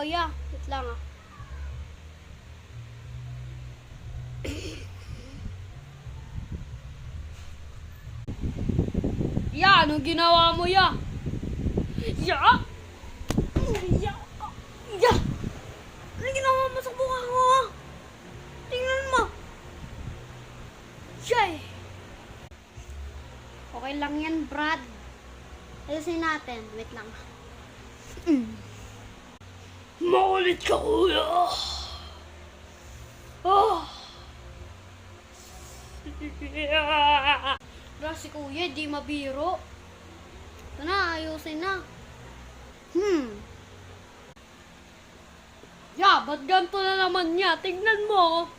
kuya. Wait lang ah. Ya, anong ginawa mo ya? Ya! Ya! Ya! Anong ginawa mo sa mukha ko? Tingnan mo. Yay! Okay lang yan, Brad. Ayusin natin. Wait lang. Makulit ka, kuya. Oh. Bro, si kuya, di mabiro. Ito na, ayusin na. Ya, ba't ganito na naman niya? Tignan mo.